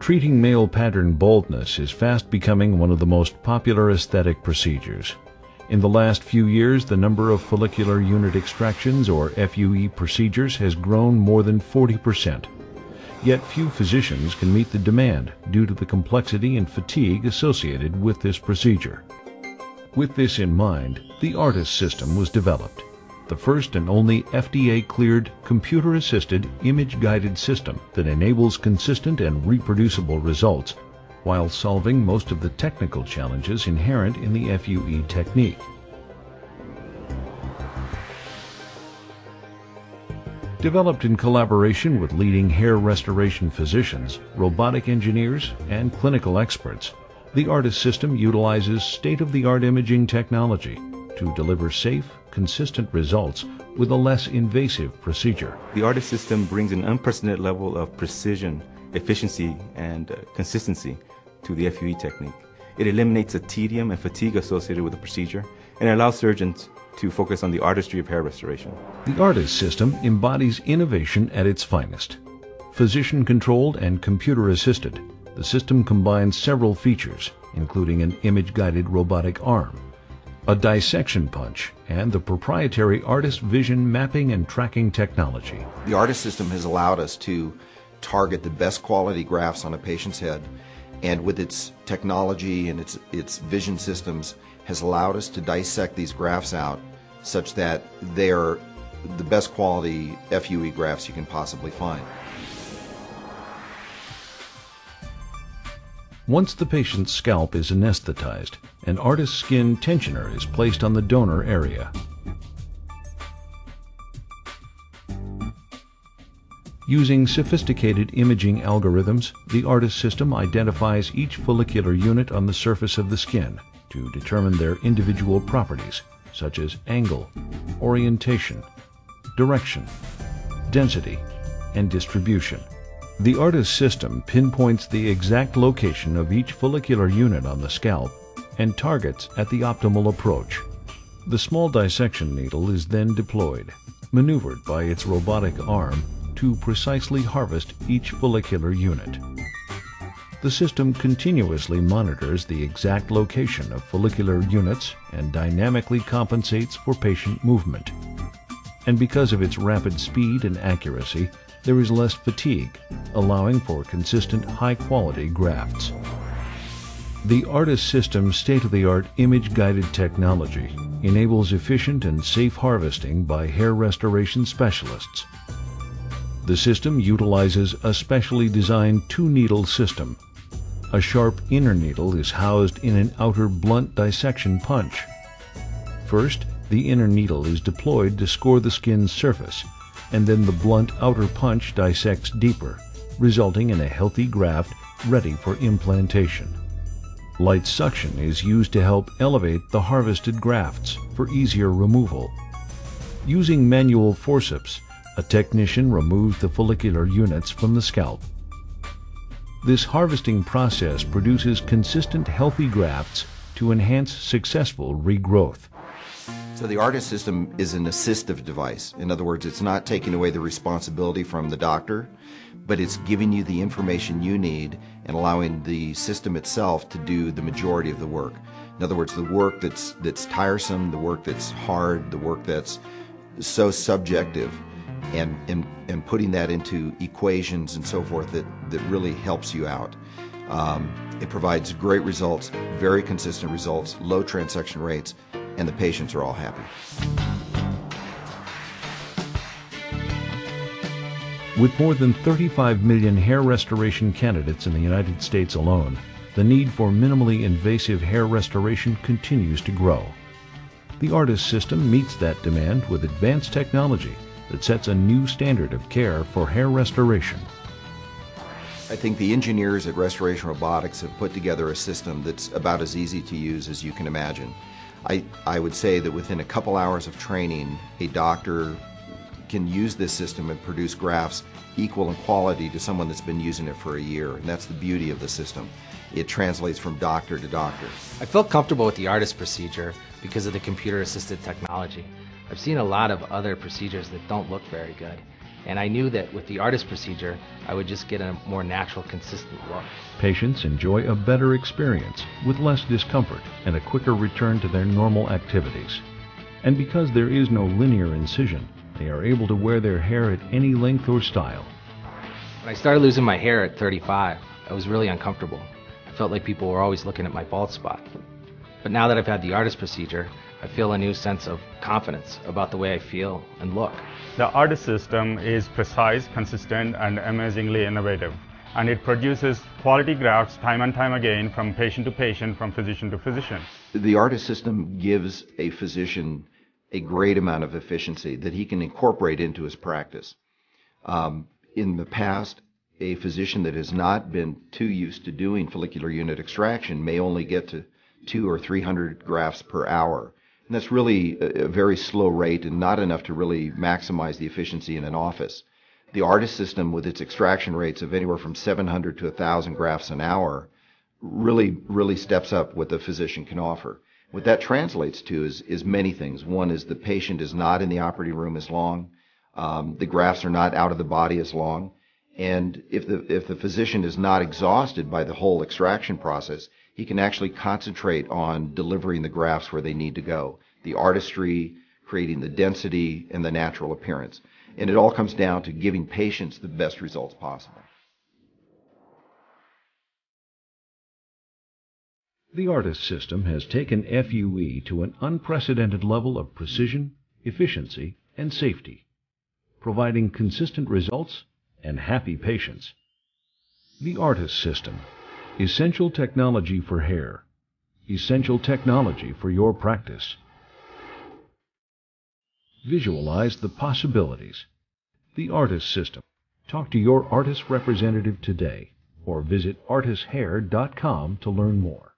Treating male pattern baldness is fast becoming one of the most popular aesthetic procedures. In the last few years, the number of follicular unit extractions, or FUE procedures, has grown more than 40%. Yet few physicians can meet the demand due to the complexity and fatigue associated with this procedure. With this in mind, the ARTAS system was developed, the first and only FDA-cleared, computer-assisted, image-guided system that enables consistent and reproducible results while solving most of the technical challenges inherent in the FUE technique. Developed in collaboration with leading hair restoration physicians, robotic engineers, and clinical experts, the ARTAS system utilizes state-of-the-art imaging technology to deliver safe, consistent results with a less invasive procedure. The ARTAS system brings an unprecedented level of precision, efficiency, and consistency to the FUE technique. It eliminates the tedium and fatigue associated with the procedure and allows surgeons to focus on the artistry of hair restoration. The ARTAS system embodies innovation at its finest. Physician-controlled and computer-assisted, the system combines several features, including an image-guided robotic arm, a dissection punch, and the proprietary ARTAS vision mapping and tracking technology. The ARTAS system has allowed us to target the best quality grafts on a patient's head, and with its technology and its vision systems has allowed us to dissect these grafts out such that they're the best quality FUE grafts you can possibly find. Once the patient's scalp is anesthetized, an ARTAS skin tensioner is placed on the donor area. Using sophisticated imaging algorithms, the ARTAS system identifies each follicular unit on the surface of the skin to determine their individual properties, such as angle, orientation, direction, density, and distribution. The ARTAS system pinpoints the exact location of each follicular unit on the scalp and targets at the optimal approach. The small dissection needle is then deployed, maneuvered by its robotic arm to precisely harvest each follicular unit. The system continuously monitors the exact location of follicular units and dynamically compensates for patient movement. And because of its rapid speed and accuracy, there is less fatigue, allowing for consistent high-quality grafts. The ARTAS system's state-of-the-art image-guided technology enables efficient and safe harvesting by hair restoration specialists. The system utilizes a specially designed two-needle system. A sharp inner needle is housed in an outer blunt dissection punch. First, the inner needle is deployed to score the skin's surface, and then the blunt outer punch dissects deeper, resulting in a healthy graft ready for implantation. Light suction is used to help elevate the harvested grafts for easier removal. Using manual forceps, a technician removes the follicular units from the scalp. This harvesting process produces consistent, healthy grafts to enhance successful regrowth. So the ARTAS system is an assistive device. In other words, it's not taking away the responsibility from the doctor, but it's giving you the information you need and allowing the system itself to do the majority of the work. In other words, the work that's tiresome, the work that's hard, the work that's so subjective, and putting that into equations and so forth that really helps you out. It provides great results, very consistent results, low transection rates, and the patients are all happy. With more than 35 million hair restoration candidates in the United States alone, the need for minimally invasive hair restoration continues to grow. The ARTAS system meets that demand with advanced technology that sets a new standard of care for hair restoration. I think the engineers at Restoration Robotics have put together a system that's about as easy to use as you can imagine. I would say that within a couple hours of training, a doctor can use this system and produce grafts equal in quality to someone that's been using it for a year, and that's the beauty of the system. It translates from doctor to doctor. I felt comfortable with the ARTAS procedure because of the computer-assisted technology. I've seen a lot of other procedures that don't look very good, And I knew that with the ARTAS procedure, I would just get a more natural, consistent look. Patients enjoy a better experience with less discomfort and a quicker return to their normal activities. And because there is no linear incision, they are able to wear their hair at any length or style. When I started losing my hair at 35, I was really uncomfortable. I felt like people were always looking at my bald spot. But now that I've had the ARTAS procedure, I feel a new sense of confidence about the way I feel and look. The ARTAS system is precise, consistent, and amazingly innovative. And it produces quality grafts time and time again from patient to patient, from physician to physician. The ARTAS system gives a physician a great amount of efficiency that he can incorporate into his practice. In the past, a physician that has not been too used to doing follicular unit extraction may only get to 200 or 300 grafts per hour. And that's really a very slow rate and not enough to really maximize the efficiency in an office. The ARTAS system, with its extraction rates of anywhere from 700 to 1,000 grafts an hour, really steps up what the physician can offer. What that translates to is many things. One is the patient is not in the operating room as long. The grafts are not out of the body as long. And if the physician is not exhausted by the whole extraction process, he can actually concentrate on delivering the grafts where they need to go. The artistry, creating the density, and the natural appearance. And it all comes down to giving patients the best results possible. The ARTAS system has taken FUE to an unprecedented level of precision, efficiency, and safety, providing consistent results and happy patients. The ARTAS system, essential technology for hair, essential technology for your practice. Visualize the possibilities. The ARTAS system. Talk to your ARTAS representative today or visit artishair.com to learn more.